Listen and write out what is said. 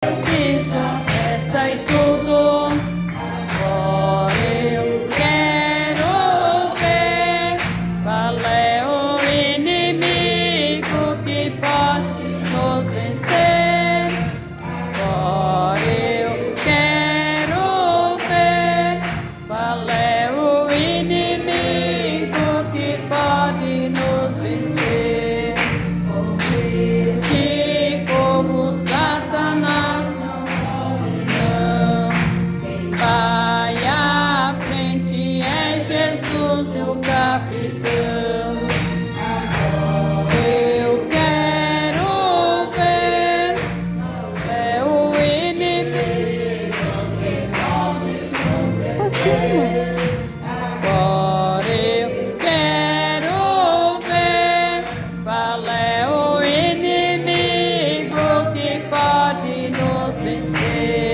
fiz a festa e tudo. Agora eu quero ver qual é o inimigo que pode nos vencer. Agora eu quero ver qual é o inimigo que pode nos vencer. Este povo Satanás não. Quem vai à frente é Jesus, o capitão. Eu quero ver qual é o inimigo que pode nos vencer. Agora eu quero ver qual é o inimigo que pode nos vencer.